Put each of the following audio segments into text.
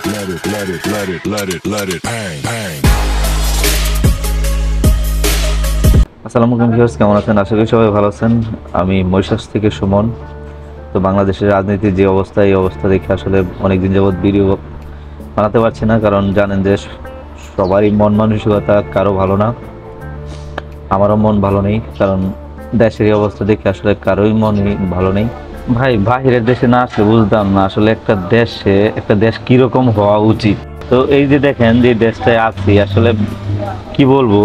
bang. আসসালামু আলাইকুম viewers, কেমন আছেন? আশা করি সবাই ভালো আছেন। আমি মরিশাস থেকে সুমন। তো বাংলাদেশের রাজনীতির যে অবস্থা, এই অবস্থা দেখে আসলে অনেকদিন যাবৎ ভিডিও বানাতে পারছি না, কারণ জানেন যে সবারই মন মানসিকতা কারো ভালো না। আমারও মন ভালো নেই, কারণ দেশের এই অবস্থা দেখে আসলে কারোই মনই ভালো নেই। ভাই, বাহিরের দেশে না আসলে বুঝতাম না আসলে একটা দেশ কিরকম হওয়া উচিত। তো এই যে দেখেন যে দেশটায় আছি, আসলে কি বলবো,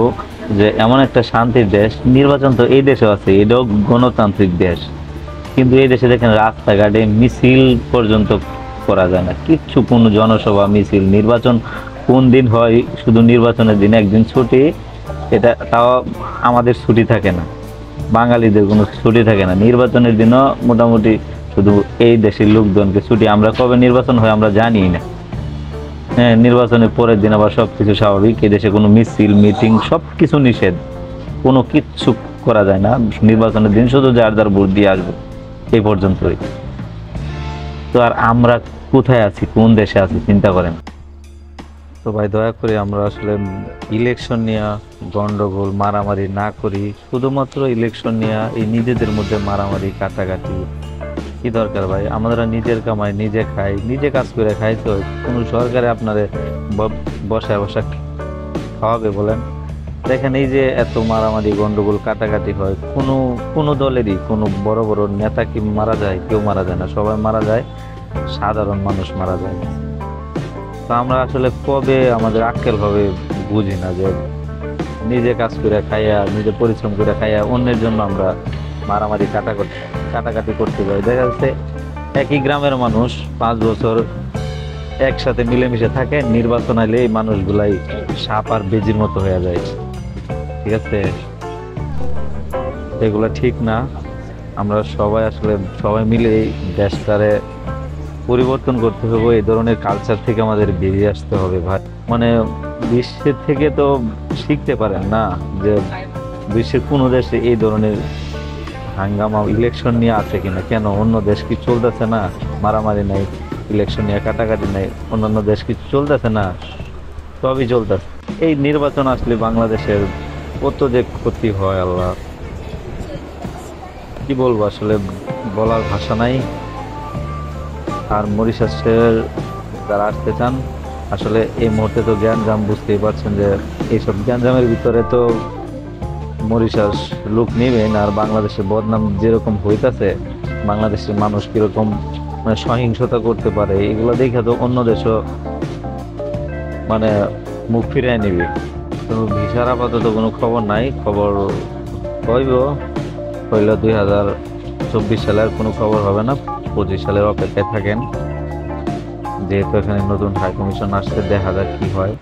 যে এমন একটা শান্তির দেশ। নির্বাচন তো এই দেশেও আছে, এটাও গণতান্ত্রিক দেশ, কিন্তু এই দেশে দেখেন রাস্তাঘাটে মিছিল পর্যন্ত করা যায় না, কিচ্ছু, কোনো জনসভা মিছিল। নির্বাচন কোন দিন হয়, শুধু নির্বাচনের দিন একদিন ছুটি, এটা তাও আমাদের ছুটি থাকে না, বাঙালিদের কোনো ছুটি থাকে না। নির্বাচনের দিনও মোটামুটি শুধু এই দেশের লোকজনকে ছুটি। আমরা কবে নির্বাচন হয় আমরা জানি না। হ্যাঁ, নির্বাচনের পরের দিন আবার সবকিছু স্বাভাবিক। এই দেশে কোনো মিছিল মিটিং সবকিছু নিষেধ, কোনো কিচ্ছু করা যায় না। নির্বাচনের দিন শুধু যার যার ভোট দিয়ে আসবো, এই পর্যন্তই। তো আর আমরা কোথায় আছি, কোন দেশে আছি চিন্তা করেন। তো ভাই, দয়া করে আমরা আসলে ইলেকশন নিয়ে গন্ডগোল মারামারি না করি। শুধুমাত্র ইলেকশন নিয়ে এই নিজেদের মধ্যে মারামারি কাটাকাটি কি দরকার ভাই? আমরা নিজের কামাই নিজে খাই, নিজে কাজ করে খাই। তো কোনো সরকারে আপনারে বসায় বসা খাওয়াবে বলেন? দেখেন, এই যে এত মারামারি গন্ডগোল কাটাকাটি হয়, কোনো কোনো দলেরই কোনো বড় বড় নেতা কি মারা যায়? কেউ মারা যায় না, সবাই মারা যায়, সাধারণ মানুষ মারা যায়। তো আমরা আসলে কবে আমাদের আক্কেল হবে বুঝি না, যে নিজে কাজ করে খাইয়া, নিজে পরিশ্রম করে খাইয়া অন্যের জন্য আমরা মারামারি কাটাকাটি করতে যাই। দেখা যাচ্ছে একই গ্রামের মানুষ 5 বছর একসাথে মিলেমিশে থাকে, নির্বাচন আইলে এই মানুষগুলাই সাপ আর বেজির মতো হয়ে যায়। ঠিক আছে, এগুলো ঠিক না। আমরা সবাই মিলে এই দেশটারে পরিবর্তন করতে হবে। এই ধরনের কালচার থেকে আমাদের বেরিয়ে আসতে হবে ভাই। মানে বিশ্বের থেকে তো শিখতে পারেন না, যে বিশ্বের কোনো দেশে এই ধরনের হাঙ্গামা ইলেকশন নিয়ে আছে কিনা? কেন অন্য দেশ কি চলতেছে না? মারামারি নাই, ইলেকশন নিয়ে কাটাকাটি নাই, অন্যান্য দেশ কি চলতেছে না? সবই চলতেছে। এই নির্বাচন আসলে বাংলাদেশের কত যে ক্ষতি হয়, আল্লাহ কি বলবো, আসলে বলার ভাষা নাই। আর মরিশাসের যারা আসতে চান, আসলে এই মুহূর্তে তো গ্যাঞ্জাম, বুঝতেই পারছেন যে এইসব গ্যাঞ্জামের ভিতরে তো মরিশাস লোক নেবেন। আর বাংলাদেশের বদনাম যেরকম হইতাছে, বাংলাদেশের মানুষ কিরকম মানে সহিংসতা করতে পারে, এগুলো দেখে তো অন্য দেশও মানে মুখ ফিরায় নিবে। তো ভিসার আপাতত কোনো খবর নাই, খবর হইল 2024 সালের কোনো খবর হবে না, 25 সালের অপেক্ষায় থাকেন। যেহেতু এখানে নতুন হাই কমিশন আসছে, দেখা যাক কি হয়।